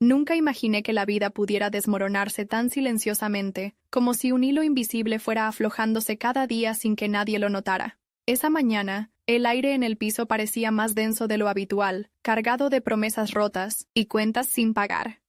Nunca imaginé que la vida pudiera desmoronarse tan silenciosamente, como si un hilo invisible fuera aflojándose cada día sin que nadie lo notara. Esa mañana, el aire en el piso parecía más denso de lo habitual, cargado de promesas rotas y cuentas sin pagar.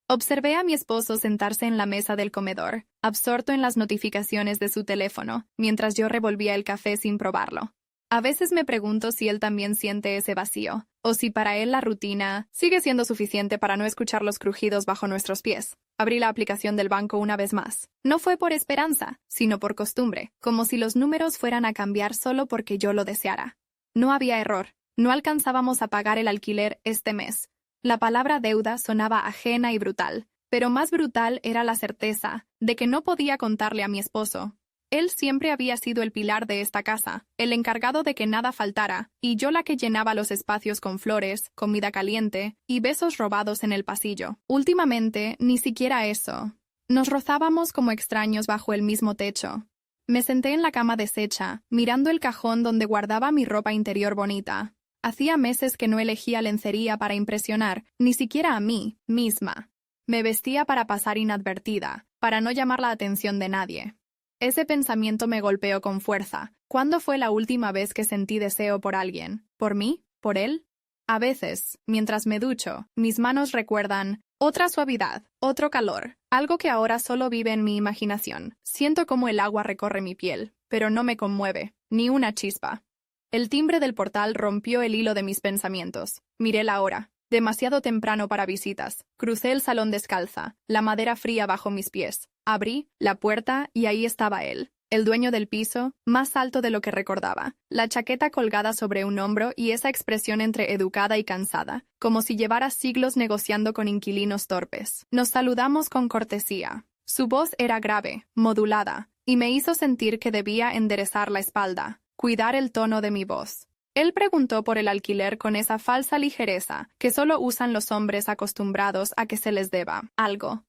Observé a mi esposo sentarse en la mesa del comedor, absorto en las notificaciones de su teléfono, mientras yo revolvía el café sin probarlo. A veces me pregunto si él también siente ese vacío, o si para él la rutina sigue siendo suficiente para no escuchar los crujidos bajo nuestros pies. Abrí la aplicación del banco una vez más. No fue por esperanza, sino por costumbre, como si los números fueran a cambiar solo porque yo lo deseara. No había error. No alcanzábamos a pagar el alquiler este mes. La palabra deuda sonaba ajena y brutal, pero más brutal era la certeza de que no podía contarle a mi esposo. Él siempre había sido el pilar de esta casa, el encargado de que nada faltara, y yo la que llenaba los espacios con flores, comida caliente y besos robados en el pasillo. Últimamente, ni siquiera eso. Nos rozábamos como extraños bajo el mismo techo. Me senté en la cama deshecha, mirando el cajón donde guardaba mi ropa interior bonita. Hacía meses que no elegía lencería para impresionar, ni siquiera a mí misma. Me vestía para pasar inadvertida, para no llamar la atención de nadie. Ese pensamiento me golpeó con fuerza. ¿Cuándo fue la última vez que sentí deseo por alguien? ¿Por mí? ¿Por él? A veces, mientras me ducho, mis manos recuerdan otra suavidad, otro calor, algo que ahora solo vive en mi imaginación. Siento cómo el agua recorre mi piel, pero no me conmueve, ni una chispa. El timbre del portal rompió el hilo de mis pensamientos. Miré la hora. Demasiado temprano para visitas. Crucé el salón descalza, la madera fría bajo mis pies. Abrí la puerta y ahí estaba él, el dueño del piso, más alto de lo que recordaba, la chaqueta colgada sobre un hombro y esa expresión entre educada y cansada, como si llevara siglos negociando con inquilinos torpes. Nos saludamos con cortesía. Su voz era grave, modulada, y me hizo sentir que debía enderezar la espalda, cuidar el tono de mi voz. Él preguntó por el alquiler con esa falsa ligereza que solo usan los hombres acostumbrados a que se les deba algo.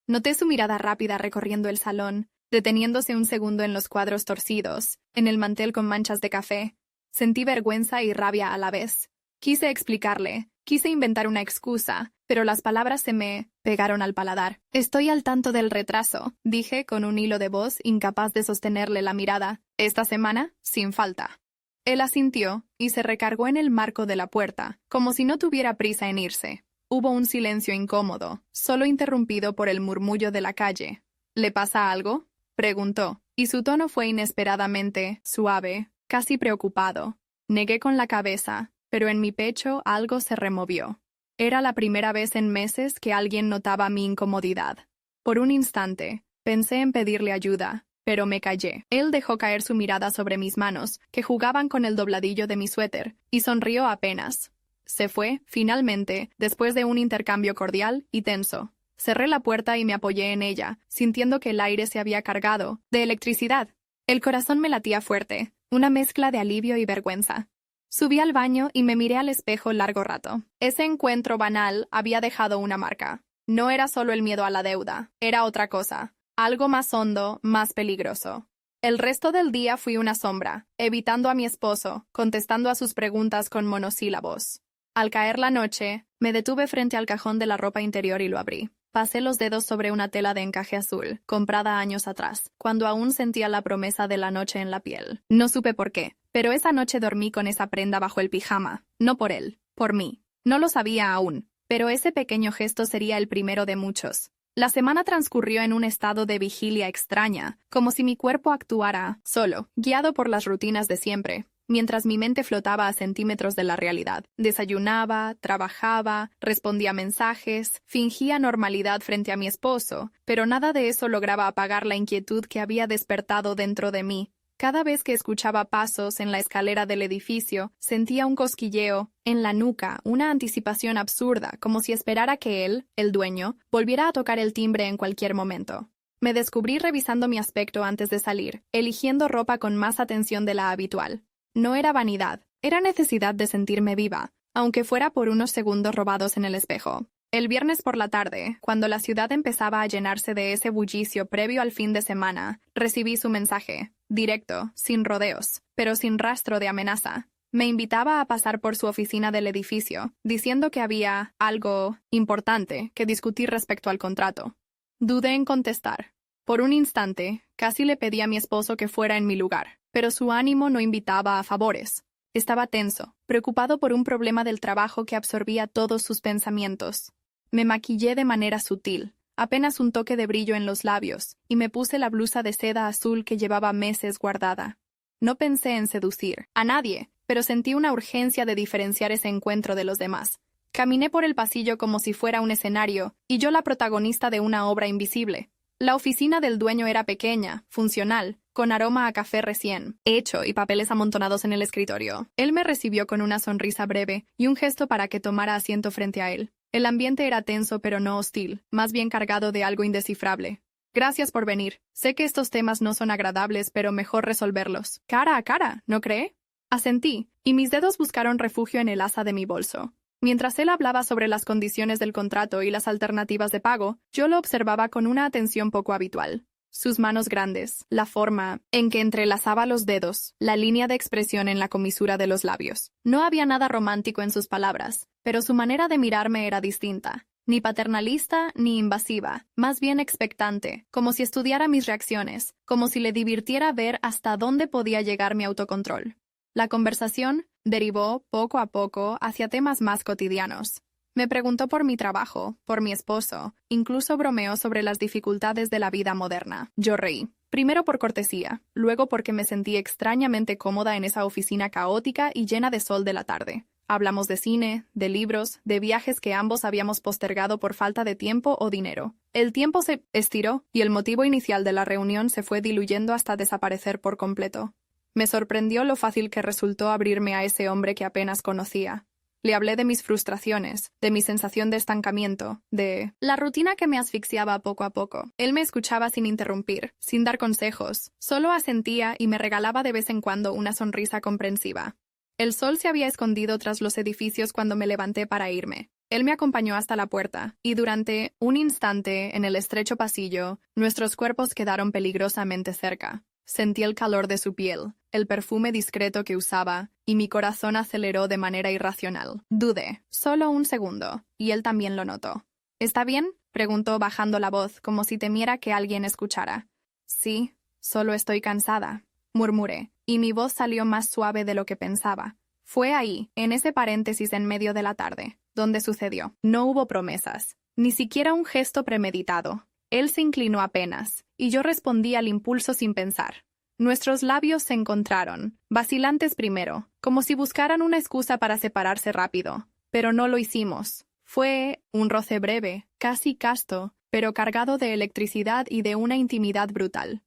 Noté su mirada rápida recorriendo el salón, deteniéndose un segundo en los cuadros torcidos, en el mantel con manchas de café. Sentí vergüenza y rabia a la vez. Quise explicarle, quise inventar una excusa, pero las palabras se me pegaron al paladar. Estoy al tanto del retraso, dije con un hilo de voz incapaz de sostenerle la mirada. Esta semana, sin falta. Él asintió y se recargó en el marco de la puerta, como si no tuviera prisa en irse. Hubo un silencio incómodo, solo interrumpido por el murmullo de la calle. ¿Le pasa algo?, preguntó, y su tono fue inesperadamente suave, casi preocupado. Negué con la cabeza, pero en mi pecho algo se removió. Era la primera vez en meses que alguien notaba mi incomodidad. Por un instante, pensé en pedirle ayuda, pero me callé. Él dejó caer su mirada sobre mis manos, que jugaban con el dobladillo de mi suéter, y sonrió apenas. Se fue, finalmente, después de un intercambio cordial y tenso. Cerré la puerta y me apoyé en ella, sintiendo que el aire se había cargado de electricidad. El corazón me latía fuerte, una mezcla de alivio y vergüenza. Subí al baño y me miré al espejo largo rato. Ese encuentro banal había dejado una marca. No era solo el miedo a la deuda, era otra cosa, algo más hondo, más peligroso. El resto del día fui una sombra, evitando a mi esposo, contestando a sus preguntas con monosílabos. Al caer la noche, me detuve frente al cajón de la ropa interior y lo abrí. Pasé los dedos sobre una tela de encaje azul, comprada años atrás, cuando aún sentía la promesa de la noche en la piel. No supe por qué, pero esa noche dormí con esa prenda bajo el pijama. No por él, por mí. No lo sabía aún, pero ese pequeño gesto sería el primero de muchos. La semana transcurrió en un estado de vigilia extraña, como si mi cuerpo actuara solo, guiado por las rutinas de siempre, mientras mi mente flotaba a centímetros de la realidad. Desayunaba, trabajaba, respondía mensajes, fingía normalidad frente a mi esposo, pero nada de eso lograba apagar la inquietud que había despertado dentro de mí. Cada vez que escuchaba pasos en la escalera del edificio, sentía un cosquilleo en la nuca, una anticipación absurda, como si esperara que él, el dueño, volviera a tocar el timbre en cualquier momento. Me descubrí revisando mi aspecto antes de salir, eligiendo ropa con más atención de la habitual. No era vanidad, era necesidad de sentirme viva, aunque fuera por unos segundos robados en el espejo. El viernes por la tarde, cuando la ciudad empezaba a llenarse de ese bullicio previo al fin de semana, recibí su mensaje, directo, sin rodeos, pero sin rastro de amenaza. Me invitaba a pasar por su oficina del edificio, diciendo que había algo importante que discutir respecto al contrato. Dudé en contestar. Por un instante, casi le pedí a mi esposo que fuera en mi lugar, pero su ánimo no invitaba a favores. Estaba tenso, preocupado por un problema del trabajo que absorbía todos sus pensamientos. Me maquillé de manera sutil, apenas un toque de brillo en los labios, y me puse la blusa de seda azul que llevaba meses guardada. No pensé en seducir a nadie, pero sentí una urgencia de diferenciar ese encuentro de los demás. Caminé por el pasillo como si fuera un escenario, y yo la protagonista de una obra invisible. La oficina del dueño era pequeña, funcional, con aroma a café recién hecho y papeles amontonados en el escritorio. Él me recibió con una sonrisa breve y un gesto para que tomara asiento frente a él. El ambiente era tenso pero no hostil, más bien cargado de algo indescifrable. Gracias por venir. Sé que estos temas no son agradables, pero mejor resolverlos cara a cara, ¿no cree? Asentí, y mis dedos buscaron refugio en el asa de mi bolso. Mientras él hablaba sobre las condiciones del contrato y las alternativas de pago, yo lo observaba con una atención poco habitual. Sus manos grandes, la forma en que entrelazaba los dedos, la línea de expresión en la comisura de los labios. No había nada romántico en sus palabras, pero su manera de mirarme era distinta. Ni paternalista ni invasiva, más bien expectante, como si estudiara mis reacciones, como si le divirtiera ver hasta dónde podía llegar mi autocontrol. La conversación derivó poco a poco hacia temas más cotidianos. Me preguntó por mi trabajo, por mi esposo, incluso bromeó sobre las dificultades de la vida moderna. Yo reí, primero por cortesía, luego porque me sentí extrañamente cómoda en esa oficina caótica y llena de sol de la tarde. Hablamos de cine, de libros, de viajes que ambos habíamos postergado por falta de tiempo o dinero. El tiempo se estiró y el motivo inicial de la reunión se fue diluyendo hasta desaparecer por completo. Me sorprendió lo fácil que resultó abrirme a ese hombre que apenas conocía. Le hablé de mis frustraciones, de mi sensación de estancamiento, de la rutina que me asfixiaba poco a poco. Él me escuchaba sin interrumpir, sin dar consejos, solo asentía y me regalaba de vez en cuando una sonrisa comprensiva. El sol se había escondido tras los edificios cuando me levanté para irme. Él me acompañó hasta la puerta, y durante un instante, en el estrecho pasillo, nuestros cuerpos quedaron peligrosamente cerca. Sentí el calor de su piel, el perfume discreto que usaba, y mi corazón aceleró de manera irracional. Dudé, solo un segundo, y él también lo notó. ¿Está bien?, preguntó bajando la voz, como si temiera que alguien escuchara. Sí, solo estoy cansada, murmuré, y mi voz salió más suave de lo que pensaba. Fue ahí, en ese paréntesis en medio de la tarde, donde sucedió. No hubo promesas, ni siquiera un gesto premeditado. Él se inclinó apenas, y yo respondí al impulso sin pensar. Nuestros labios se encontraron, vacilantes primero, como si buscaran una excusa para separarse rápido. Pero no lo hicimos. Fue un roce breve, casi casto, pero cargado de electricidad y de una intimidad brutal.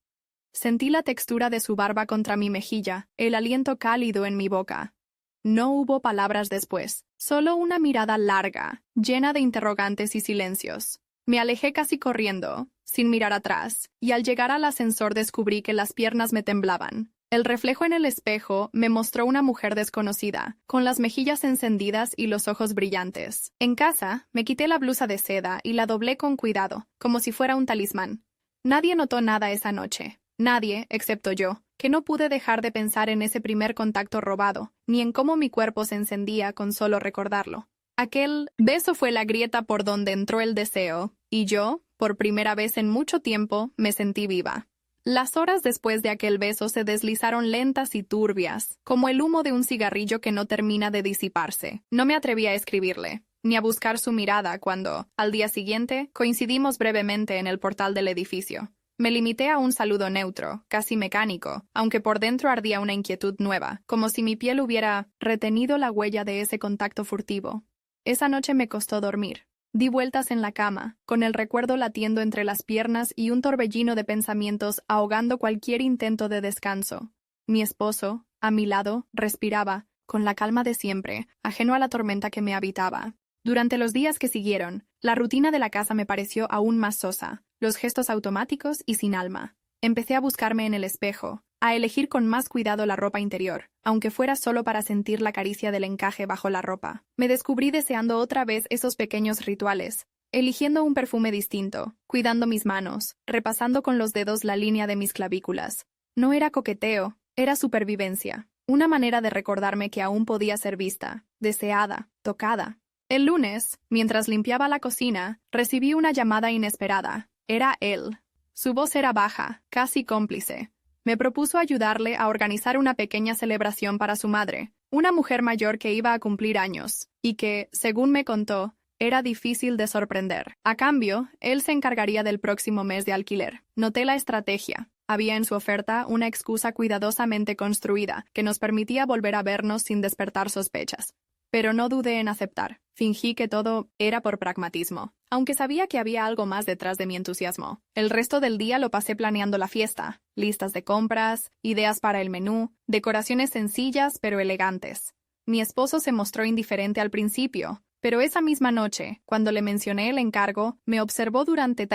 Sentí la textura de su barba contra mi mejilla, el aliento cálido en mi boca. No hubo palabras después, solo una mirada larga, llena de interrogantes y silencios. Me alejé casi corriendo, sin mirar atrás, y al llegar al ascensor descubrí que las piernas me temblaban. El reflejo en el espejo me mostró una mujer desconocida, con las mejillas encendidas y los ojos brillantes. En casa, me quité la blusa de seda y la doblé con cuidado, como si fuera un talismán. Nadie notó nada esa noche. Nadie, excepto yo, que no pude dejar de pensar en ese primer contacto robado, ni en cómo mi cuerpo se encendía con solo recordarlo. Aquel beso fue la grieta por donde entró el deseo, y yo, por primera vez en mucho tiempo, me sentí viva. Las horas después de aquel beso se deslizaron lentas y turbias, como el humo de un cigarrillo que no termina de disiparse. No me atreví a escribirle, ni a buscar su mirada cuando, al día siguiente, coincidimos brevemente en el portal del edificio. Me limité a un saludo neutro, casi mecánico, aunque por dentro ardía una inquietud nueva, como si mi piel hubiera retenido la huella de ese contacto furtivo. Esa noche me costó dormir. Di vueltas en la cama, con el recuerdo latiendo entre las piernas y un torbellino de pensamientos ahogando cualquier intento de descanso. Mi esposo, a mi lado, respiraba, con la calma de siempre, ajeno a la tormenta que me habitaba. Durante los días que siguieron, la rutina de la casa me pareció aún más sosa, los gestos automáticos y sin alma. Empecé a buscarme en el espejo, a elegir con más cuidado la ropa interior, aunque fuera solo para sentir la caricia del encaje bajo la ropa. Me descubrí deseando otra vez esos pequeños rituales, eligiendo un perfume distinto, cuidando mis manos, repasando con los dedos la línea de mis clavículas. No era coqueteo, era supervivencia. Una manera de recordarme que aún podía ser vista, deseada, tocada. El lunes, mientras limpiaba la cocina, recibí una llamada inesperada. Era él. Su voz era baja, casi cómplice. Me propuso ayudarle a organizar una pequeña celebración para su madre, una mujer mayor que iba a cumplir años, y que, según me contó, era difícil de sorprender. A cambio, él se encargaría del próximo mes de alquiler. Noté la estrategia. Había en su oferta una excusa cuidadosamente construida que nos permitía volver a vernos sin despertar sospechas. Pero no dudé en aceptar. Fingí que todo era por pragmatismo, aunque sabía que había algo más detrás de mi entusiasmo. El resto del día lo pasé planeando la fiesta, listas de compras, ideas para el menú, decoraciones sencillas pero elegantes. Mi esposo se mostró indiferente al principio, pero esa misma noche, cuando le mencioné el encargo, me observó durante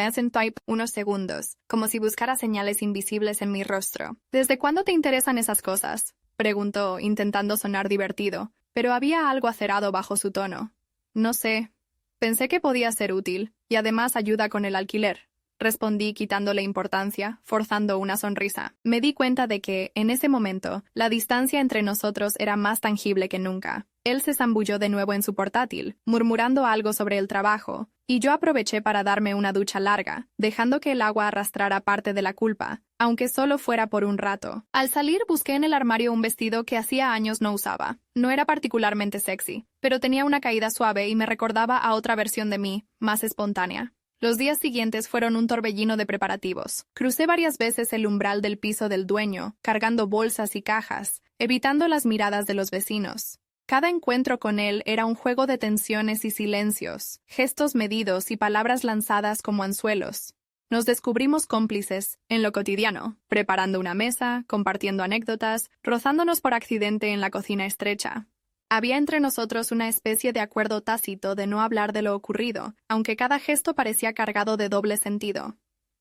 unos segundos, como si buscara señales invisibles en mi rostro. ¿Desde cuándo te interesan esas cosas?, preguntó, intentando sonar divertido, pero había algo acerado bajo su tono. No sé. Pensé que podía ser útil, y además ayuda con el alquiler. Respondí quitándole importancia, forzando una sonrisa. Me di cuenta de que, en ese momento, la distancia entre nosotros era más tangible que nunca. Él se zambulló de nuevo en su portátil, murmurando algo sobre el trabajo, y yo aproveché para darme una ducha larga, dejando que el agua arrastrara parte de la culpa, aunque solo fuera por un rato. Al salir busqué en el armario un vestido que hacía años no usaba. No era particularmente sexy, pero tenía una caída suave y me recordaba a otra versión de mí, más espontánea. Los días siguientes fueron un torbellino de preparativos. Crucé varias veces el umbral del piso del dueño, cargando bolsas y cajas, evitando las miradas de los vecinos. Cada encuentro con él era un juego de tensiones y silencios, gestos medidos y palabras lanzadas como anzuelos. Nos descubrimos cómplices, en lo cotidiano, preparando una mesa, compartiendo anécdotas, rozándonos por accidente en la cocina estrecha. Había entre nosotros una especie de acuerdo tácito de no hablar de lo ocurrido, aunque cada gesto parecía cargado de doble sentido.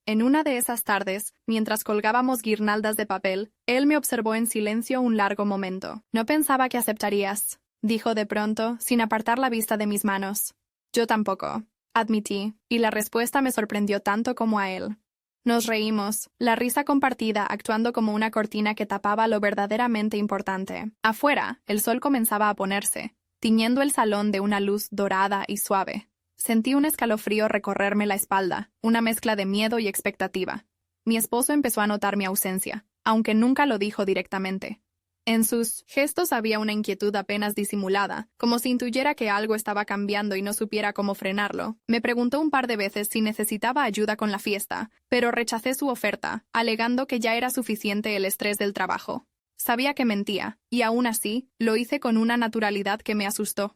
En una de esas tardes, mientras colgábamos guirnaldas de papel, él me observó en silencio un largo momento. «No pensaba que aceptarías», dijo de pronto, sin apartar la vista de mis manos. «Yo tampoco», admití, y la respuesta me sorprendió tanto como a él. Nos reímos, la risa compartida actuando como una cortina que tapaba lo verdaderamente importante. Afuera, el sol comenzaba a ponerse, tiñendo el salón de una luz dorada y suave. Sentí un escalofrío recorrerme la espalda, una mezcla de miedo y expectativa. Mi esposo empezó a notar mi ausencia, aunque nunca lo dijo directamente. En sus gestos había una inquietud apenas disimulada, como si intuyera que algo estaba cambiando y no supiera cómo frenarlo. Me preguntó un par de veces si necesitaba ayuda con la fiesta, pero rechacé su oferta, alegando que ya era suficiente el estrés del trabajo. Sabía que mentía, y aún así, lo hice con una naturalidad que me asustó.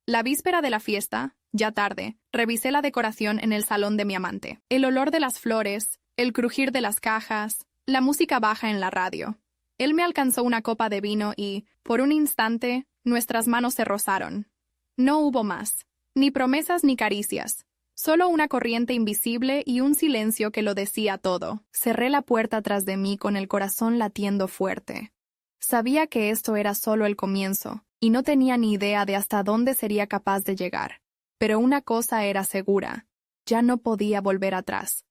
La víspera de la fiesta, ya tarde, revisé la decoración en el salón de mi amante. El olor de las flores, el crujir de las cajas, la música baja en la radio. Él me alcanzó una copa de vino y, por un instante, nuestras manos se rozaron. No hubo más, ni promesas ni caricias, solo una corriente invisible y un silencio que lo decía todo. Cerré la puerta tras de mí con el corazón latiendo fuerte. Sabía que esto era solo el comienzo, y no tenía ni idea de hasta dónde sería capaz de llegar. Pero una cosa era segura, ya no podía volver atrás.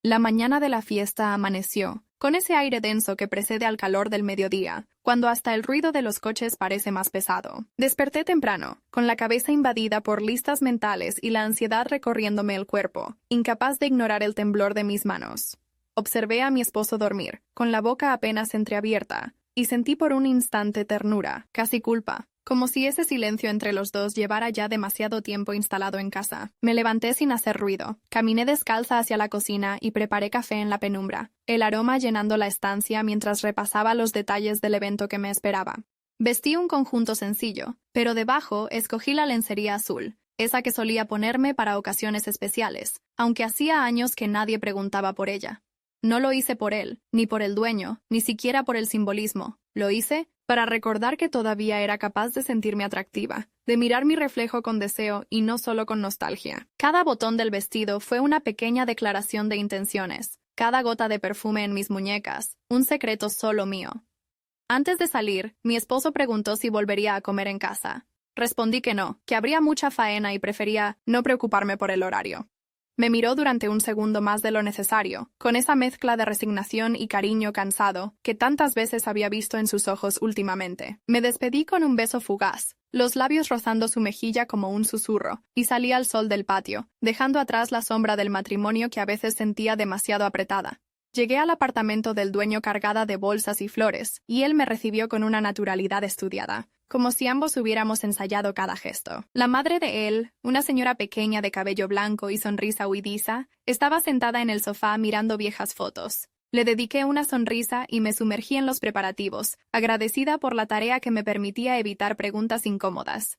La mañana de la fiesta amaneció, con ese aire denso que precede al calor del mediodía, cuando hasta el ruido de los coches parece más pesado. Desperté temprano, con la cabeza invadida por listas mentales y la ansiedad recorriéndome el cuerpo, incapaz de ignorar el temblor de mis manos. Observé a mi esposo dormir, con la boca apenas entreabierta, y sentí por un instante ternura, casi culpa, como si ese silencio entre los dos llevara ya demasiado tiempo instalado en casa. Me levanté sin hacer ruido, caminé descalza hacia la cocina y preparé café en la penumbra, el aroma llenando la estancia mientras repasaba los detalles del evento que me esperaba. Vestí un conjunto sencillo, pero debajo escogí la lencería azul, esa que solía ponerme para ocasiones especiales, aunque hacía años que nadie preguntaba por ella. No lo hice por él, ni por el dueño, ni siquiera por el simbolismo. Lo hice para recordar que todavía era capaz de sentirme atractiva, de mirar mi reflejo con deseo y no solo con nostalgia. Cada botón del vestido fue una pequeña declaración de intenciones, cada gota de perfume en mis muñecas, un secreto solo mío. Antes de salir, mi esposo preguntó si volvería a comer en casa. Respondí que no, que habría mucha faena y prefería no preocuparme por el horario. Me miró durante un segundo más de lo necesario, con esa mezcla de resignación y cariño cansado que tantas veces había visto en sus ojos últimamente. Me despedí con un beso fugaz, los labios rozando su mejilla como un susurro, y salí al sol del patio, dejando atrás la sombra del matrimonio que a veces sentía demasiado apretada. Llegué al apartamento del dueño cargada de bolsas y flores, y él me recibió con una naturalidad estudiada, como si ambos hubiéramos ensayado cada gesto. La madre de él, una señora pequeña de cabello blanco y sonrisa huidiza, estaba sentada en el sofá mirando viejas fotos. Le dediqué una sonrisa y me sumergí en los preparativos, agradecida por la tarea que me permitía evitar preguntas incómodas.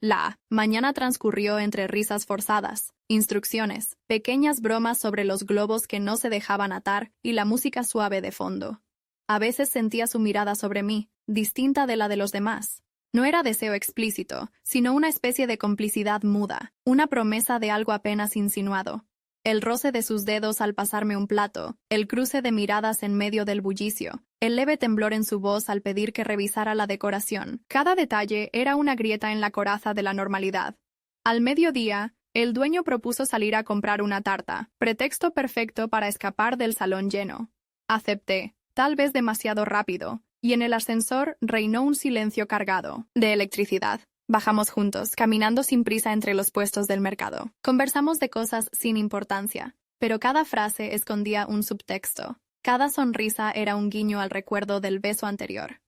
La mañana transcurrió entre risas forzadas, instrucciones, pequeñas bromas sobre los globos que no se dejaban atar y la música suave de fondo. A veces sentía su mirada sobre mí, distinta de la de los demás. No era deseo explícito, sino una especie de complicidad muda, una promesa de algo apenas insinuado. El roce de sus dedos al pasarme un plato, el cruce de miradas en medio del bullicio, el leve temblor en su voz al pedir que revisara la decoración. Cada detalle era una grieta en la coraza de la normalidad. Al mediodía, el dueño propuso salir a comprar una tarta, pretexto perfecto para escapar del salón lleno. Acepté, tal vez demasiado rápido, y en el ascensor reinó un silencio cargado de electricidad. Bajamos juntos, caminando sin prisa entre los puestos del mercado. Conversamos de cosas sin importancia, pero cada frase escondía un subtexto. Cada sonrisa era un guiño al recuerdo del beso anterior.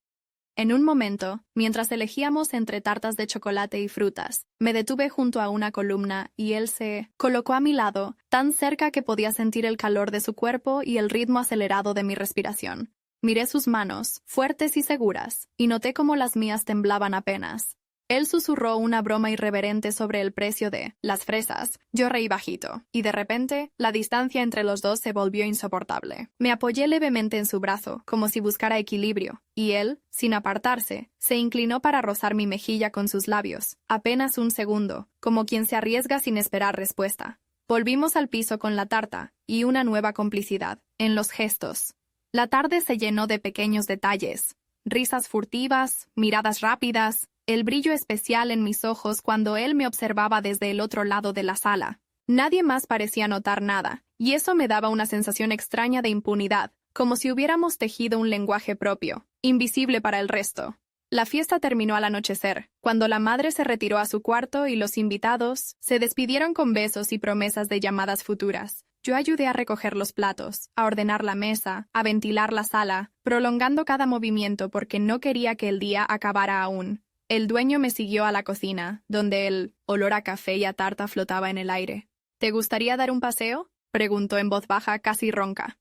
En un momento, mientras elegíamos entre tartas de chocolate y frutas, me detuve junto a una columna y él se colocó a mi lado, tan cerca que podía sentir el calor de su cuerpo y el ritmo acelerado de mi respiración. Miré sus manos, fuertes y seguras, y noté cómo las mías temblaban apenas. Él susurró una broma irreverente sobre el precio de las fresas. Yo reí bajito, y de repente, la distancia entre los dos se volvió insoportable. Me apoyé levemente en su brazo, como si buscara equilibrio, y él, sin apartarse, se inclinó para rozar mi mejilla con sus labios. Apenas un segundo, como quien se arriesga sin esperar respuesta. Volvimos al piso con la tarta, y una nueva complicidad, en los gestos. La tarde se llenó de pequeños detalles, risas furtivas, miradas rápidas, el brillo especial en mis ojos cuando él me observaba desde el otro lado de la sala. Nadie más parecía notar nada, y eso me daba una sensación extraña de impunidad, como si hubiéramos tejido un lenguaje propio, invisible para el resto. La fiesta terminó al anochecer, cuando la madre se retiró a su cuarto y los invitados se despidieron con besos y promesas de llamadas futuras. Yo ayudé a recoger los platos, a ordenar la mesa, a ventilar la sala, prolongando cada movimiento porque no quería que el día acabara aún. El dueño me siguió a la cocina, donde el olor a café y a tarta flotaba en el aire. ¿Te gustaría dar un paseo?, preguntó en voz baja, casi ronca.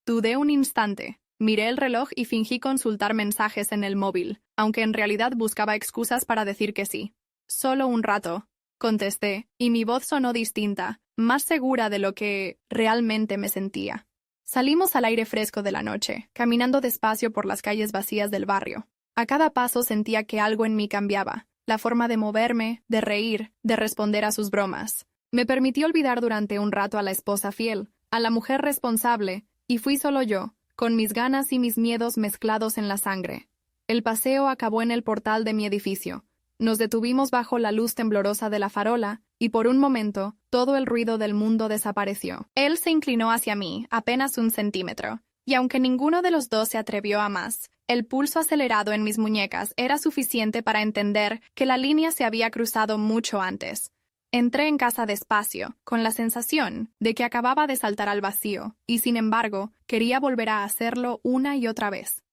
Dudé un instante. Miré el reloj y fingí consultar mensajes en el móvil, aunque en realidad buscaba excusas para decir que sí. Solo un rato, contesté, y mi voz sonó distinta, más segura de lo que realmente me sentía. Salimos al aire fresco de la noche, caminando despacio por las calles vacías del barrio. A cada paso sentía que algo en mí cambiaba, la forma de moverme, de reír, de responder a sus bromas. Me permití olvidar durante un rato a la esposa fiel, a la mujer responsable, y fui solo yo, con mis ganas y mis miedos mezclados en la sangre. El paseo acabó en el portal de mi edificio. Nos detuvimos bajo la luz temblorosa de la farola, y por un momento, todo el ruido del mundo desapareció. Él se inclinó hacia mí, apenas un centímetro, y aunque ninguno de los dos se atrevió a más, el pulso acelerado en mis muñecas era suficiente para entender que la línea se había cruzado mucho antes. Entré en casa despacio, con la sensación de que acababa de saltar al vacío, y sin embargo, quería volver a hacerlo una y otra vez.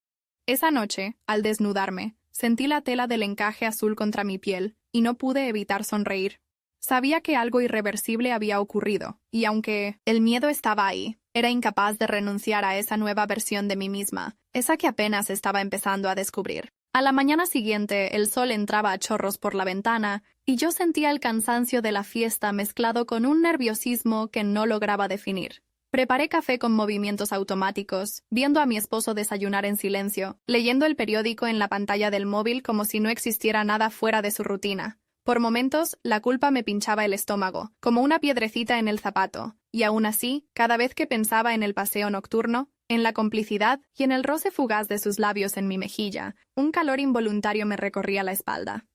Esa noche, al desnudarme, sentí la tela del encaje azul contra mi piel, y no pude evitar sonreír. Sabía que algo irreversible había ocurrido, y aunque el miedo estaba ahí, era incapaz de renunciar a esa nueva versión de mí misma, esa que apenas estaba empezando a descubrir. A la mañana siguiente, el sol entraba a chorros por la ventana, y yo sentía el cansancio de la fiesta mezclado con un nerviosismo que no lograba definir. Preparé café con movimientos automáticos, viendo a mi esposo desayunar en silencio, leyendo el periódico en la pantalla del móvil como si no existiera nada fuera de su rutina. Por momentos, la culpa me pinchaba el estómago, como una piedrecita en el zapato, y aún así, cada vez que pensaba en el paseo nocturno, en la complicidad y en el roce fugaz de sus labios en mi mejilla, un calor involuntario me recorría la espalda.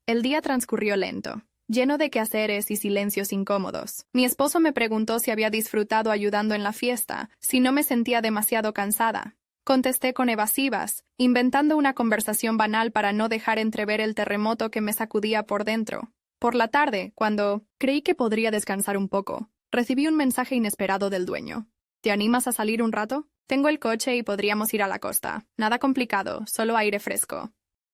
El día transcurrió lento. lleno de quehaceres y silencios incómodos. Mi esposo me preguntó si había disfrutado ayudando en la fiesta, si no me sentía demasiado cansada. Contesté con evasivas, inventando una conversación banal para no dejar entrever el terremoto que me sacudía por dentro. Por la tarde, cuando creí que podría descansar un poco, recibí un mensaje inesperado del dueño. ¿Te animas a salir un rato? Tengo el coche y podríamos ir a la costa. Nada complicado, solo aire fresco.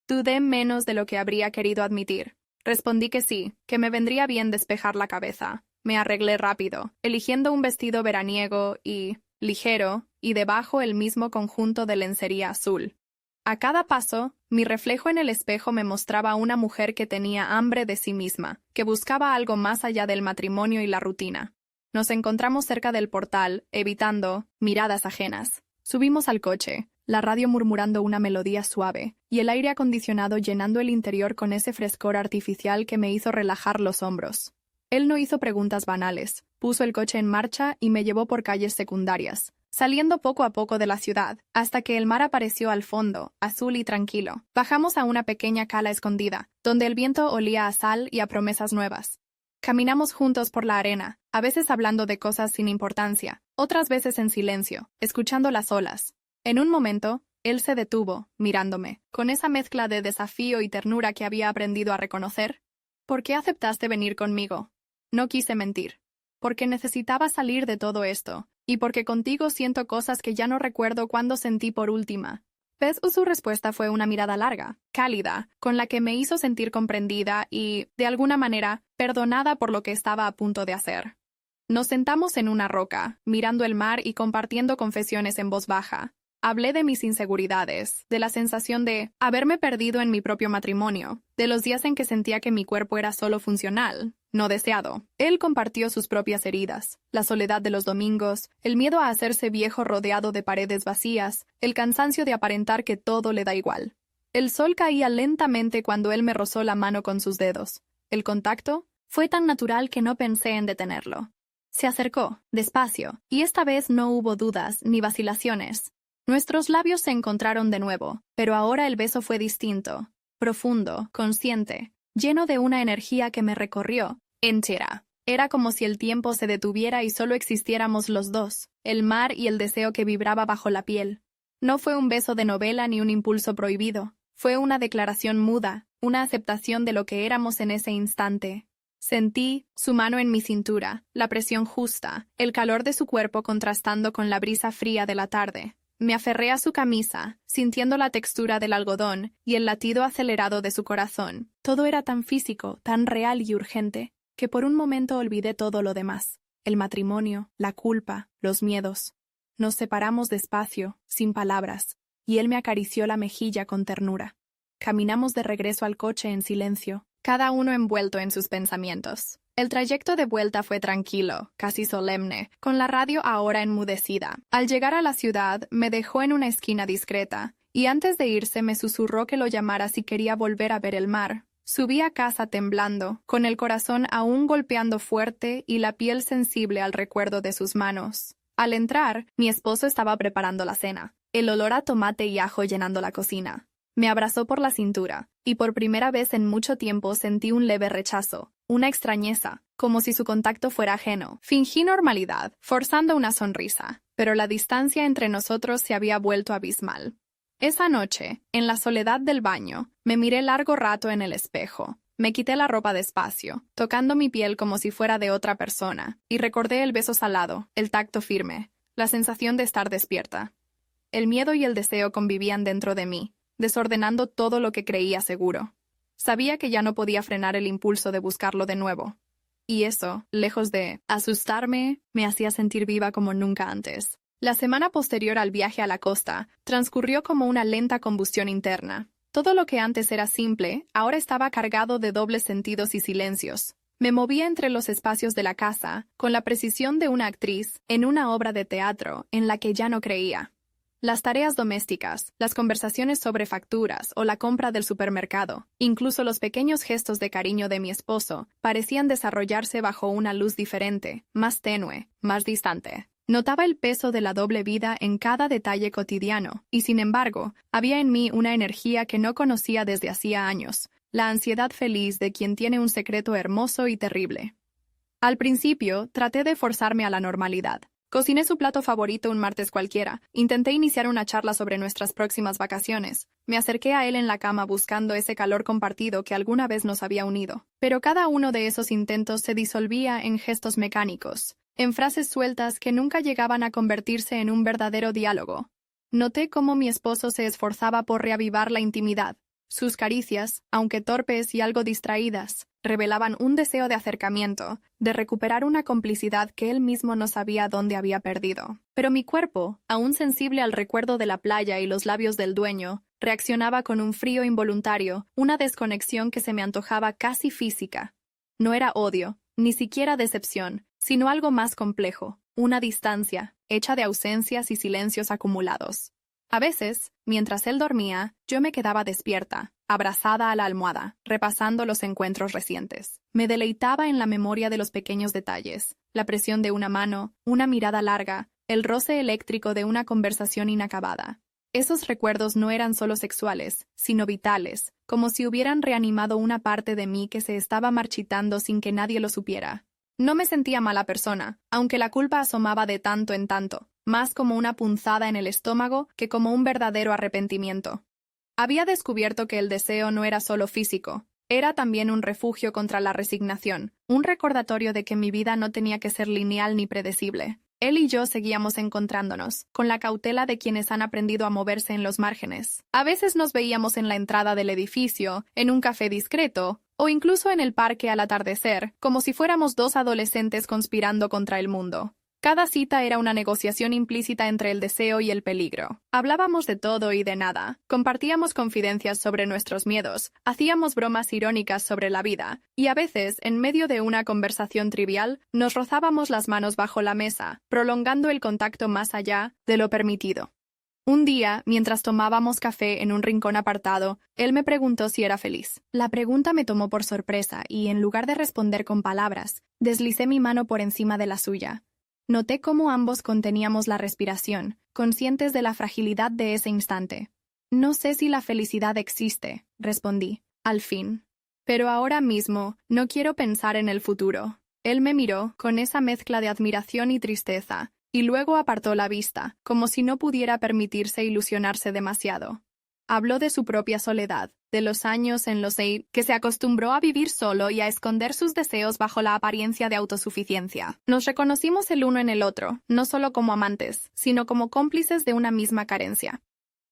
Dudé menos de lo que habría querido admitir. Respondí que sí, que me vendría bien despejar la cabeza. Me arreglé rápido, eligiendo un vestido veraniego y ligero, y debajo el mismo conjunto de lencería azul. A cada paso, mi reflejo en el espejo me mostraba una mujer que tenía hambre de sí misma, que buscaba algo más allá del matrimonio y la rutina. Nos encontramos cerca del portal, evitando miradas ajenas. Subimos al coche, la radio murmurando una melodía suave, y el aire acondicionado llenando el interior con ese frescor artificial que me hizo relajar los hombros. Él no hizo preguntas banales, puso el coche en marcha y me llevó por calles secundarias, saliendo poco a poco de la ciudad, hasta que el mar apareció al fondo, azul y tranquilo. Bajamos a una pequeña cala escondida, donde el viento olía a sal y a promesas nuevas. Caminamos juntos por la arena, a veces hablando de cosas sin importancia, otras veces en silencio, escuchando las olas. En un momento, él se detuvo, mirándome, con esa mezcla de desafío y ternura que había aprendido a reconocer. ¿Por qué aceptaste venir conmigo? No quise mentir. Porque necesitaba salir de todo esto, y porque contigo siento cosas que ya no recuerdo cuándo sentí por última. ¿Ves? Su respuesta fue una mirada larga, cálida, con la que me hizo sentir comprendida y, de alguna manera, perdonada por lo que estaba a punto de hacer. Nos sentamos en una roca, mirando el mar y compartiendo confesiones en voz baja. Hablé de mis inseguridades, de la sensación de haberme perdido en mi propio matrimonio, de los días en que sentía que mi cuerpo era solo funcional, no deseado. Él compartió sus propias heridas, la soledad de los domingos, el miedo a hacerse viejo rodeado de paredes vacías, el cansancio de aparentar que todo le da igual. El sol caía lentamente cuando él me rozó la mano con sus dedos. El contacto fue tan natural que no pensé en detenerlo. Se acercó, despacio, y esta vez no hubo dudas ni vacilaciones. Nuestros labios se encontraron de nuevo, pero ahora el beso fue distinto, profundo, consciente, lleno de una energía que me recorrió entera. Era como si el tiempo se detuviera y solo existiéramos los dos, el mar y el deseo que vibraba bajo la piel. No fue un beso de novela ni un impulso prohibido, fue una declaración muda, una aceptación de lo que éramos en ese instante. Sentí su mano en mi cintura, la presión justa, el calor de su cuerpo contrastando con la brisa fría de la tarde. Me aferré a su camisa, sintiendo la textura del algodón y el latido acelerado de su corazón. Todo era tan físico, tan real y urgente, que por un momento olvidé todo lo demás. El matrimonio, la culpa, los miedos. Nos separamos despacio, sin palabras, y él me acarició la mejilla con ternura. Caminamos de regreso al coche en silencio, cada uno envuelto en sus pensamientos. El trayecto de vuelta fue tranquilo, casi solemne, con la radio ahora enmudecida. Al llegar a la ciudad, me dejó en una esquina discreta, y antes de irse me susurró que lo llamara si quería volver a ver el mar. Subí a casa temblando, con el corazón aún golpeando fuerte y la piel sensible al recuerdo de sus manos. Al entrar, mi esposo estaba preparando la cena, el olor a tomate y ajo llenando la cocina. Me abrazó por la cintura, y por primera vez en mucho tiempo sentí un leve rechazo, una extrañeza, como si su contacto fuera ajeno. Fingí normalidad, forzando una sonrisa, pero la distancia entre nosotros se había vuelto abismal. Esa noche, en la soledad del baño, me miré largo rato en el espejo. Me quité la ropa despacio, tocando mi piel como si fuera de otra persona, y recordé el beso salado, el tacto firme, la sensación de estar despierta. El miedo y el deseo convivían dentro de mí, desordenando todo lo que creía seguro. Sabía que ya no podía frenar el impulso de buscarlo de nuevo. Y eso, lejos de asustarme, me hacía sentir viva como nunca antes. La semana posterior al viaje a la costa transcurrió como una lenta combustión interna. Todo lo que antes era simple, ahora estaba cargado de dobles sentidos y silencios. Me movía entre los espacios de la casa, con la precisión de una actriz en una obra de teatro en la que ya no creía. Las tareas domésticas, las conversaciones sobre facturas o la compra del supermercado, incluso los pequeños gestos de cariño de mi esposo, parecían desarrollarse bajo una luz diferente, más tenue, más distante. Notaba el peso de la doble vida en cada detalle cotidiano, y sin embargo, había en mí una energía que no conocía desde hacía años, la ansiedad feliz de quien tiene un secreto hermoso y terrible. Al principio, traté de forzarme a la normalidad. Cociné su plato favorito un martes cualquiera. Intenté iniciar una charla sobre nuestras próximas vacaciones. Me acerqué a él en la cama buscando ese calor compartido que alguna vez nos había unido. Pero cada uno de esos intentos se disolvía en gestos mecánicos, en frases sueltas que nunca llegaban a convertirse en un verdadero diálogo. Noté cómo mi esposo se esforzaba por reavivar la intimidad. Sus caricias, aunque torpes y algo distraídas, revelaban un deseo de acercamiento, de recuperar una complicidad que él mismo no sabía dónde había perdido. Pero mi cuerpo, aún sensible al recuerdo de la playa y los labios del dueño, reaccionaba con un frío involuntario, una desconexión que se me antojaba casi física. No era odio, ni siquiera decepción, sino algo más complejo, una distancia, hecha de ausencias y silencios acumulados. A veces, mientras él dormía, yo me quedaba despierta, abrazada a la almohada, repasando los encuentros recientes. Me deleitaba en la memoria de los pequeños detalles, la presión de una mano, una mirada larga, el roce eléctrico de una conversación inacabada. Esos recuerdos no eran solo sexuales, sino vitales, como si hubieran reanimado una parte de mí que se estaba marchitando sin que nadie lo supiera. No me sentía mala persona, aunque la culpa asomaba de tanto en tanto, más como una punzada en el estómago que como un verdadero arrepentimiento. Había descubierto que el deseo no era solo físico, era también un refugio contra la resignación, un recordatorio de que mi vida no tenía que ser lineal ni predecible. Él y yo seguíamos encontrándonos, con la cautela de quienes han aprendido a moverse en los márgenes. A veces nos veíamos en la entrada del edificio, en un café discreto, o incluso en el parque al atardecer, como si fuéramos dos adolescentes conspirando contra el mundo. Cada cita era una negociación implícita entre el deseo y el peligro. Hablábamos de todo y de nada, compartíamos confidencias sobre nuestros miedos, hacíamos bromas irónicas sobre la vida, y a veces, en medio de una conversación trivial, nos rozábamos las manos bajo la mesa, prolongando el contacto más allá de lo permitido. Un día, mientras tomábamos café en un rincón apartado, él me preguntó si era feliz. La pregunta me tomó por sorpresa y, en lugar de responder con palabras, deslicé mi mano por encima de la suya. Noté cómo ambos conteníamos la respiración, conscientes de la fragilidad de ese instante. No sé si la felicidad existe, respondí, al fin. Pero ahora mismo no quiero pensar en el futuro. Él me miró con esa mezcla de admiración y tristeza, y luego apartó la vista, como si no pudiera permitirse ilusionarse demasiado. Habló de su propia soledad, de los años en los que se acostumbró a vivir solo y a esconder sus deseos bajo la apariencia de autosuficiencia. Nos reconocimos el uno en el otro, no solo como amantes, sino como cómplices de una misma carencia.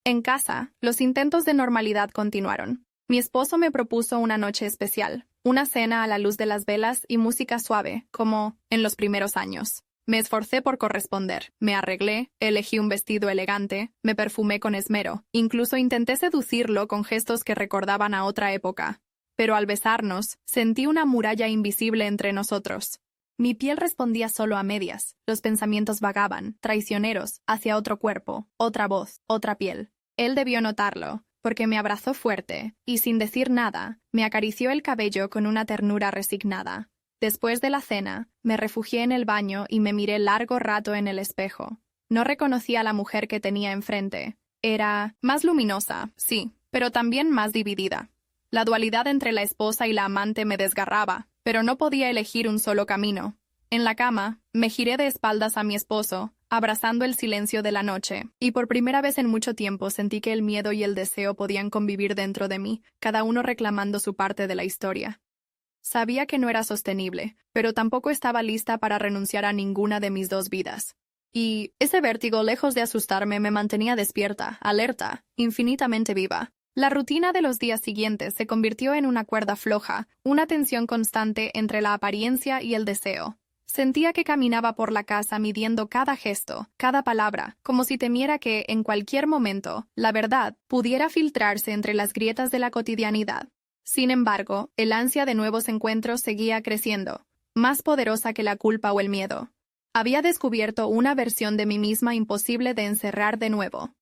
En casa, los intentos de normalidad continuaron. Mi esposo me propuso una noche especial, una cena a la luz de las velas y música suave, como en los primeros años. Me esforcé por corresponder, me arreglé, elegí un vestido elegante, me perfumé con esmero, incluso intenté seducirlo con gestos que recordaban a otra época. Pero al besarnos, sentí una muralla invisible entre nosotros. Mi piel respondía solo a medias, los pensamientos vagaban, traicioneros, hacia otro cuerpo, otra voz, otra piel. Él debió notarlo, porque me abrazó fuerte, y sin decir nada, me acarició el cabello con una ternura resignada. Después de la cena, me refugié en el baño y me miré largo rato en el espejo. No reconocí a la mujer que tenía enfrente. Era más luminosa, sí, pero también más dividida. La dualidad entre la esposa y la amante me desgarraba, pero no podía elegir un solo camino. En la cama, me giré de espaldas a mi esposo, abrazando el silencio de la noche, y por primera vez en mucho tiempo sentí que el miedo y el deseo podían convivir dentro de mí, cada uno reclamando su parte de la historia. Sabía que no era sostenible, pero tampoco estaba lista para renunciar a ninguna de mis dos vidas. Y ese vértigo, lejos de asustarme, me mantenía despierta, alerta, infinitamente viva. La rutina de los días siguientes se convirtió en una cuerda floja, una tensión constante entre la apariencia y el deseo. Sentía que caminaba por la casa midiendo cada gesto, cada palabra, como si temiera que, en cualquier momento, la verdad pudiera filtrarse entre las grietas de la cotidianidad. Sin embargo, el ansia de nuevos encuentros seguía creciendo, más poderosa que la culpa o el miedo. Había descubierto una versión de mí misma imposible de encerrar de nuevo.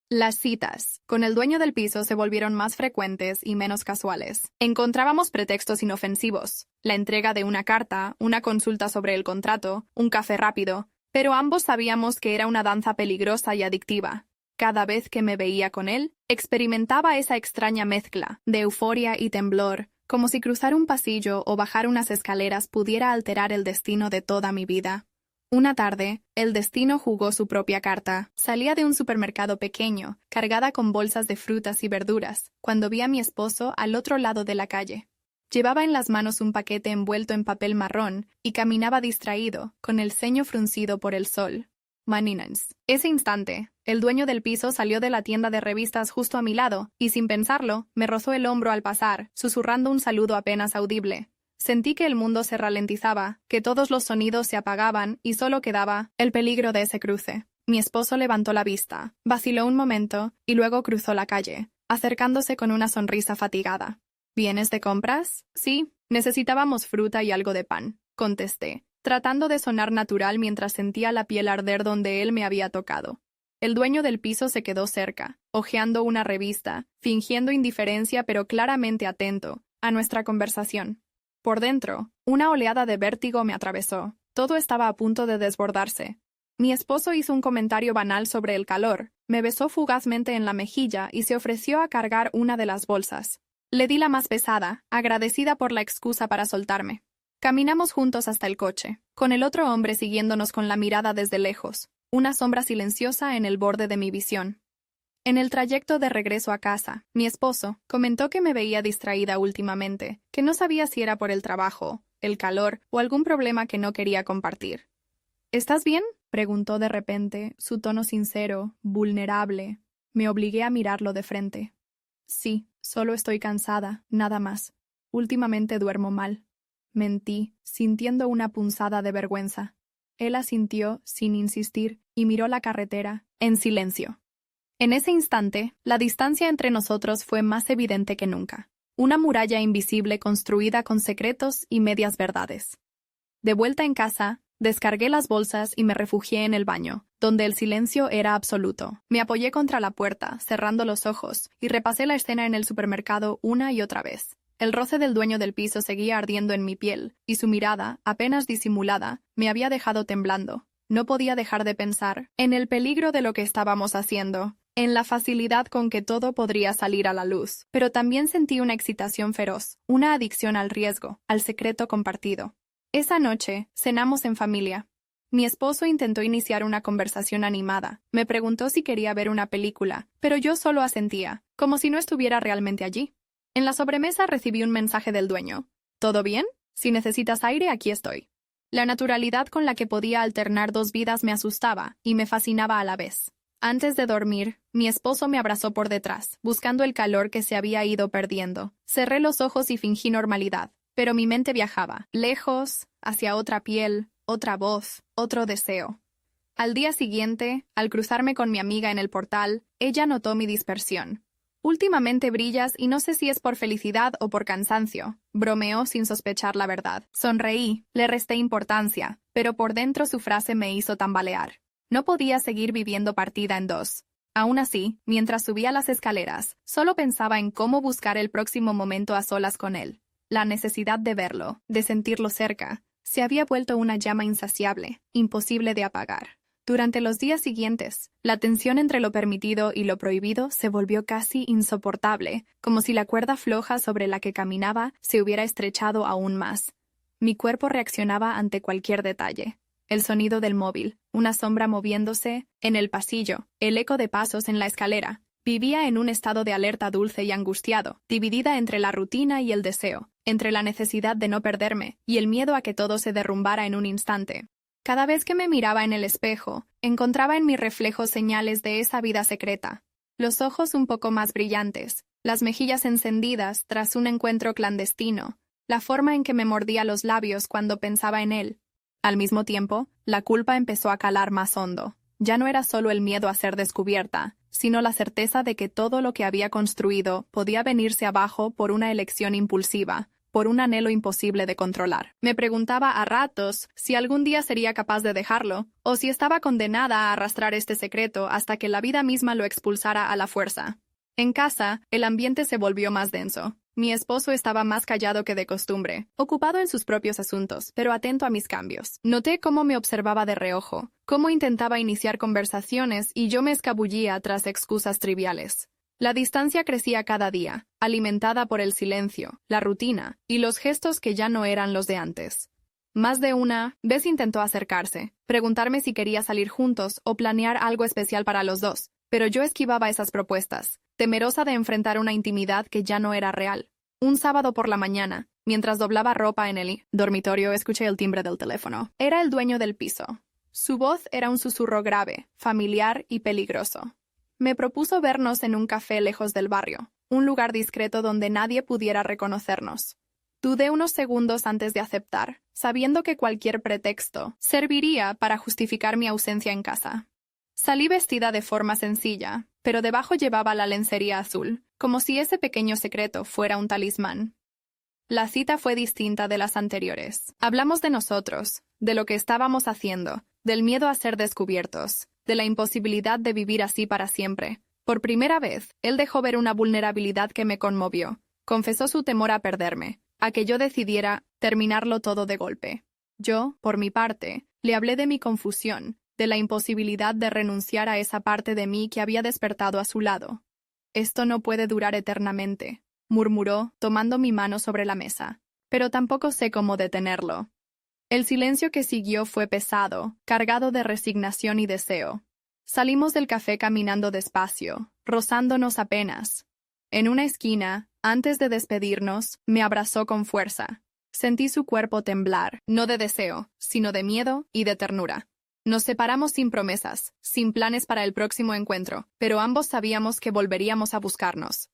Las citas con el dueño del piso se volvieron más frecuentes y menos casuales. Encontrábamos pretextos inofensivos, la entrega de una carta, una consulta sobre el contrato, un café rápido, pero ambos sabíamos que era una danza peligrosa y adictiva. Cada vez que me veía con él, experimentaba esa extraña mezcla de euforia y temblor, como si cruzar un pasillo o bajar unas escaleras pudiera alterar el destino de toda mi vida. Una tarde, el destino jugó su propia carta. Salía de un supermercado pequeño, cargada con bolsas de frutas y verduras, cuando vi a mi esposo al otro lado de la calle. Llevaba en las manos un paquete envuelto en papel marrón y caminaba distraído, con el ceño fruncido por el sol. Maninans. Ese instante, el dueño del piso salió de la tienda de revistas justo a mi lado y, sin pensarlo, me rozó el hombro al pasar, susurrando un saludo apenas audible. Sentí que el mundo se ralentizaba, que todos los sonidos se apagaban y solo quedaba el peligro de ese cruce. Mi esposo levantó la vista, vaciló un momento y luego cruzó la calle, acercándose con una sonrisa fatigada. ¿Vienes de compras? Sí, necesitábamos fruta y algo de pan, contesté, tratando de sonar natural mientras sentía la piel arder donde él me había tocado. El dueño del piso se quedó cerca, hojeando una revista, fingiendo indiferencia pero claramente atento a nuestra conversación. Por dentro, una oleada de vértigo me atravesó. Todo estaba a punto de desbordarse. Mi esposo hizo un comentario banal sobre el calor, me besó fugazmente en la mejilla y se ofreció a cargar una de las bolsas. Le di la más pesada, agradecida por la excusa para soltarme. Caminamos juntos hasta el coche, con el otro hombre siguiéndonos con la mirada desde lejos, una sombra silenciosa en el borde de mi visión. En el trayecto de regreso a casa, mi esposo comentó que me veía distraída últimamente, que no sabía si era por el trabajo, el calor o algún problema que no quería compartir. ¿Estás bien?, preguntó de repente, su tono sincero, vulnerable. Me obligué a mirarlo de frente. Sí, solo estoy cansada, nada más. Últimamente duermo mal. Mentí, sintiendo una punzada de vergüenza. Él asintió, sin insistir, y miró la carretera, en silencio. En ese instante, la distancia entre nosotros fue más evidente que nunca. Una muralla invisible construida con secretos y medias verdades. De vuelta en casa, descargué las bolsas y me refugié en el baño, donde el silencio era absoluto. Me apoyé contra la puerta, cerrando los ojos, y repasé la escena en el supermercado una y otra vez. El roce del dueño del piso seguía ardiendo en mi piel, y su mirada, apenas disimulada, me había dejado temblando. No podía dejar de pensar en el peligro de lo que estábamos haciendo, en la facilidad con que todo podría salir a la luz, pero también sentí una excitación feroz, una adicción al riesgo, al secreto compartido. Esa noche, cenamos en familia. Mi esposo intentó iniciar una conversación animada, me preguntó si quería ver una película, pero yo solo asentía, como si no estuviera realmente allí. En la sobremesa recibí un mensaje del dueño. ¿Todo bien? Si necesitas aire, aquí estoy. La naturalidad con la que podía alternar dos vidas me asustaba y me fascinaba a la vez. Antes de dormir, mi esposo me abrazó por detrás, buscando el calor que se había ido perdiendo. Cerré los ojos y fingí normalidad, pero mi mente viajaba, lejos, hacia otra piel, otra voz, otro deseo. Al día siguiente, al cruzarme con mi amiga en el portal, ella notó mi dispersión. Últimamente brillas y no sé si es por felicidad o por cansancio, bromeó sin sospechar la verdad. Sonreí, le resté importancia, pero por dentro su frase me hizo tambalear. No podía seguir viviendo partida en dos. Aún así, mientras subía las escaleras, solo pensaba en cómo buscar el próximo momento a solas con él. La necesidad de verlo, de sentirlo cerca, se había vuelto una llama insaciable, imposible de apagar. Durante los días siguientes, la tensión entre lo permitido y lo prohibido se volvió casi insoportable, como si la cuerda floja sobre la que caminaba se hubiera estrechado aún más. Mi cuerpo reaccionaba ante cualquier detalle. El sonido del móvil, una sombra moviéndose en el pasillo, el eco de pasos en la escalera. Vivía en un estado de alerta dulce y angustiado, dividida entre la rutina y el deseo, entre la necesidad de no perderme y el miedo a que todo se derrumbara en un instante. Cada vez que me miraba en el espejo, encontraba en mi reflejo señales de esa vida secreta. Los ojos un poco más brillantes, las mejillas encendidas tras un encuentro clandestino, la forma en que me mordía los labios cuando pensaba en él. Al mismo tiempo, la culpa empezó a calar más hondo. Ya no era solo el miedo a ser descubierta, sino la certeza de que todo lo que había construido podía venirse abajo por una elección impulsiva, por un anhelo imposible de controlar. Me preguntaba a ratos si algún día sería capaz de dejarlo, o si estaba condenada a arrastrar este secreto hasta que la vida misma lo expulsara a la fuerza. En casa, el ambiente se volvió más denso. Mi esposo estaba más callado que de costumbre, ocupado en sus propios asuntos, pero atento a mis cambios. Noté cómo me observaba de reojo, cómo intentaba iniciar conversaciones y yo me escabullía tras excusas triviales. La distancia crecía cada día, alimentada por el silencio, la rutina y los gestos que ya no eran los de antes. Más de una vez intentó acercarse, preguntarme si quería salir juntos o planear algo especial para los dos, pero yo esquivaba esas propuestas, temerosa de enfrentar una intimidad que ya no era real. Un sábado por la mañana, mientras doblaba ropa en el dormitorio, escuché el timbre del teléfono. Era el dueño del piso. Su voz era un susurro grave, familiar y peligroso. Me propuso vernos en un café lejos del barrio, un lugar discreto donde nadie pudiera reconocernos. Dudé unos segundos antes de aceptar, sabiendo que cualquier pretexto serviría para justificar mi ausencia en casa. Salí vestida de forma sencilla, pero debajo llevaba la lencería azul, como si ese pequeño secreto fuera un talismán. La cita fue distinta de las anteriores. Hablamos de nosotros, de lo que estábamos haciendo, del miedo a ser descubiertos, de la imposibilidad de vivir así para siempre. Por primera vez, él dejó ver una vulnerabilidad que me conmovió. Confesó su temor a perderme, a que yo decidiera terminarlo todo de golpe. Yo, por mi parte, le hablé de mi confusión, de la imposibilidad de renunciar a esa parte de mí que había despertado a su lado. «Esto no puede durar eternamente», murmuró, tomando mi mano sobre la mesa. «Pero tampoco sé cómo detenerlo». El silencio que siguió fue pesado, cargado de resignación y deseo. Salimos del café caminando despacio, rozándonos apenas. En una esquina, antes de despedirnos, me abrazó con fuerza. Sentí su cuerpo temblar, no de deseo, sino de miedo y de ternura. Nos separamos sin promesas, sin planes para el próximo encuentro, pero ambos sabíamos que volveríamos a buscarnos.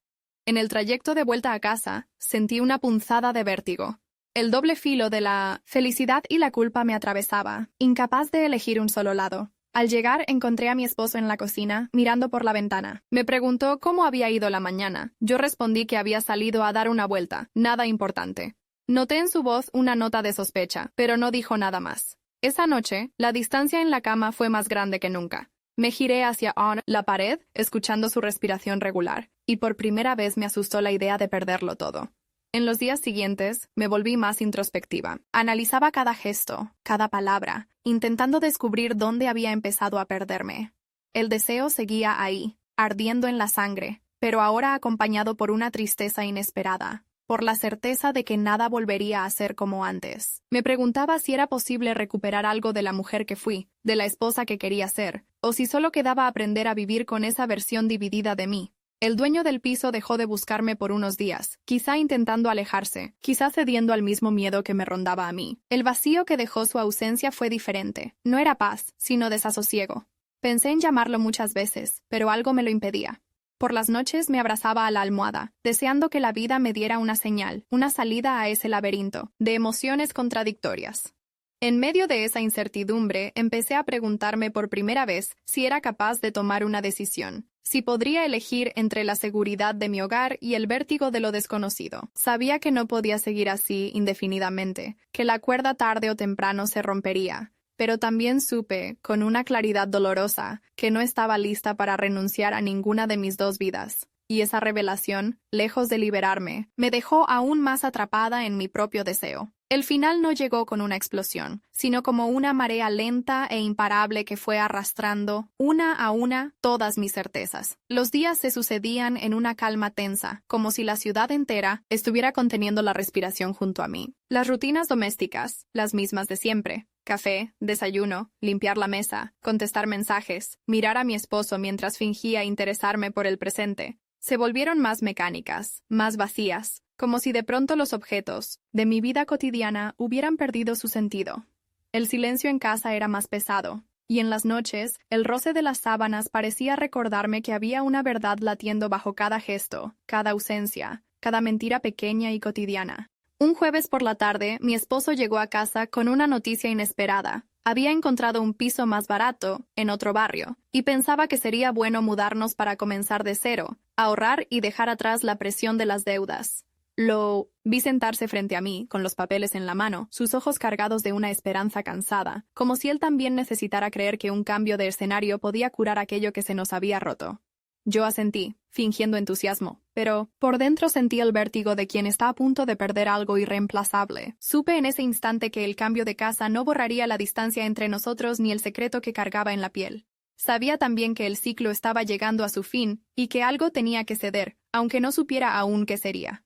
En el trayecto de vuelta a casa, sentí una punzada de vértigo. El doble filo de la felicidad y la culpa me atravesaba, incapaz de elegir un solo lado. Al llegar, encontré a mi esposo en la cocina, mirando por la ventana. Me preguntó cómo había ido la mañana. Yo respondí que había salido a dar una vuelta, nada importante. Noté en su voz una nota de sospecha, pero no dijo nada más. Esa noche, la distancia en la cama fue más grande que nunca. Me giré hacia la pared, escuchando su respiración regular, y por primera vez me asustó la idea de perderlo todo. En los días siguientes, me volví más introspectiva. Analizaba cada gesto, cada palabra, intentando descubrir dónde había empezado a perderme. El deseo seguía ahí, ardiendo en la sangre, pero ahora acompañado por una tristeza inesperada, por la certeza de que nada volvería a ser como antes. Me preguntaba si era posible recuperar algo de la mujer que fui, de la esposa que quería ser, o si solo quedaba aprender a vivir con esa versión dividida de mí. El dueño del piso dejó de buscarme por unos días, quizá intentando alejarse, quizá cediendo al mismo miedo que me rondaba a mí. El vacío que dejó su ausencia fue diferente. No era paz, sino desasosiego. Pensé en llamarlo muchas veces, pero algo me lo impedía. Por las noches me abrazaba a la almohada, deseando que la vida me diera una señal, una salida a ese laberinto de emociones contradictorias. En medio de esa incertidumbre, empecé a preguntarme por primera vez si era capaz de tomar una decisión, si podría elegir entre la seguridad de mi hogar y el vértigo de lo desconocido. Sabía que no podía seguir así indefinidamente, que la cuerda tarde o temprano se rompería, pero también supe, con una claridad dolorosa, que no estaba lista para renunciar a ninguna de mis dos vidas. Y esa revelación, lejos de liberarme, me dejó aún más atrapada en mi propio deseo. El final no llegó con una explosión, sino como una marea lenta e imparable que fue arrastrando, una a una, todas mis certezas. Los días se sucedían en una calma tensa, como si la ciudad entera estuviera conteniendo la respiración junto a mí. Las rutinas domésticas, las mismas de siempre. Café, desayuno, limpiar la mesa, contestar mensajes, mirar a mi esposo mientras fingía interesarme por el presente. Se volvieron más mecánicas, más vacías, como si de pronto los objetos de mi vida cotidiana hubieran perdido su sentido. El silencio en casa era más pesado, y en las noches, el roce de las sábanas parecía recordarme que había una verdad latiendo bajo cada gesto, cada ausencia, cada mentira pequeña y cotidiana. Un jueves por la tarde, mi esposo llegó a casa con una noticia inesperada. Había encontrado un piso más barato, en otro barrio, y pensaba que sería bueno mudarnos para comenzar de cero, ahorrar y dejar atrás la presión de las deudas. Lo vi sentarse frente a mí, con los papeles en la mano, sus ojos cargados de una esperanza cansada, como si él también necesitara creer que un cambio de escenario podía curar aquello que se nos había roto. Yo asentí, fingiendo entusiasmo, pero por dentro sentí el vértigo de quien está a punto de perder algo irreemplazable. Supe en ese instante que el cambio de casa no borraría la distancia entre nosotros ni el secreto que cargaba en la piel. Sabía también que el ciclo estaba llegando a su fin y que algo tenía que ceder, aunque no supiera aún qué sería.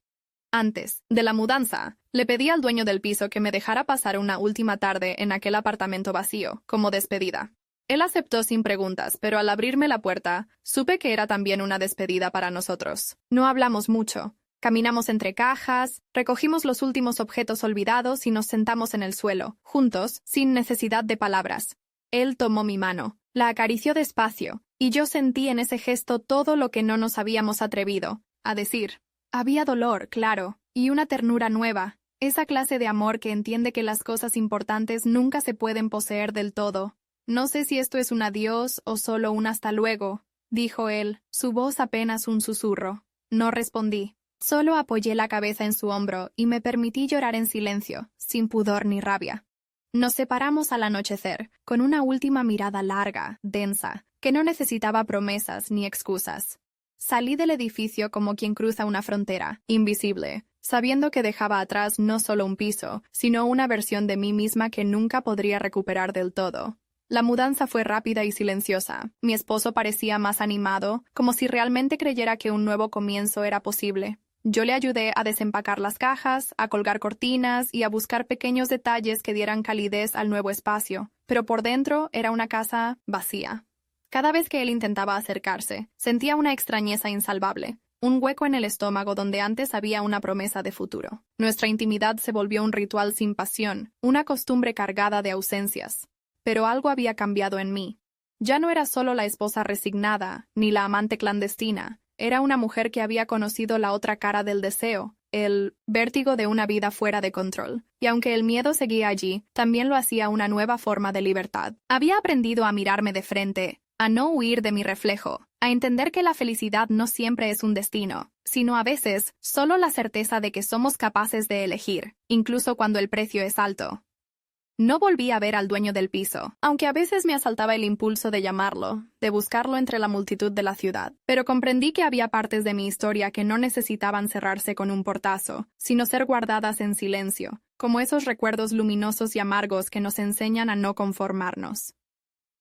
Antes de la mudanza, le pedí al dueño del piso que me dejara pasar una última tarde en aquel apartamento vacío, como despedida. Él aceptó sin preguntas, pero al abrirme la puerta, supe que era también una despedida para nosotros. No hablamos mucho. Caminamos entre cajas, recogimos los últimos objetos olvidados y nos sentamos en el suelo, juntos, sin necesidad de palabras. Él tomó mi mano, la acarició despacio, y yo sentí en ese gesto todo lo que no nos habíamos atrevido a decir. Había dolor, claro, y una ternura nueva, esa clase de amor que entiende que las cosas importantes nunca se pueden poseer del todo. No sé si esto es un adiós o solo un hasta luego, dijo él, su voz apenas un susurro. No respondí. Solo apoyé la cabeza en su hombro y me permití llorar en silencio, sin pudor ni rabia. Nos separamos al anochecer, con una última mirada larga, densa, que no necesitaba promesas ni excusas. Salí del edificio como quien cruza una frontera, invisible, sabiendo que dejaba atrás no solo un piso, sino una versión de mí misma que nunca podría recuperar del todo. La mudanza fue rápida y silenciosa. Mi esposo parecía más animado, como si realmente creyera que un nuevo comienzo era posible. Yo le ayudé a desempacar las cajas, a colgar cortinas y a buscar pequeños detalles que dieran calidez al nuevo espacio, pero por dentro era una casa vacía. Cada vez que él intentaba acercarse, sentía una extrañeza insalvable, un hueco en el estómago donde antes había una promesa de futuro. Nuestra intimidad se volvió un ritual sin pasión, una costumbre cargada de ausencias. Pero algo había cambiado en mí. Ya no era solo la esposa resignada, ni la amante clandestina. Era una mujer que había conocido la otra cara del deseo, el vértigo de una vida fuera de control. Y aunque el miedo seguía allí, también lo hacía una nueva forma de libertad. Había aprendido a mirarme de frente, a no huir de mi reflejo, a entender que la felicidad no siempre es un destino, sino a veces solo la certeza de que somos capaces de elegir, incluso cuando el precio es alto. No volví a ver al dueño del piso, aunque a veces me asaltaba el impulso de llamarlo, de buscarlo entre la multitud de la ciudad. Pero comprendí que había partes de mi historia que no necesitaban cerrarse con un portazo, sino ser guardadas en silencio, como esos recuerdos luminosos y amargos que nos enseñan a no conformarnos.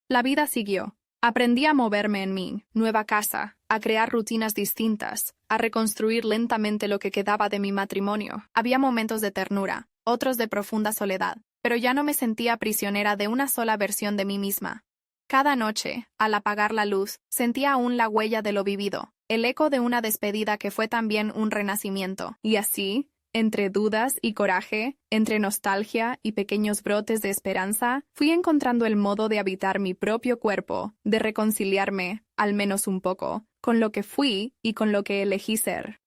La vida siguió. Aprendí a moverme en mi nueva casa, a crear rutinas distintas, a reconstruir lentamente lo que quedaba de mi matrimonio. Había momentos de ternura, otros de profunda soledad, pero ya no me sentía prisionera de una sola versión de mí misma. Cada noche, al apagar la luz, sentía aún la huella de lo vivido, el eco de una despedida que fue también un renacimiento. Y así, entre dudas y coraje, entre nostalgia y pequeños brotes de esperanza, fui encontrando el modo de habitar mi propio cuerpo, de reconciliarme, al menos un poco, con lo que fui y con lo que elegí ser.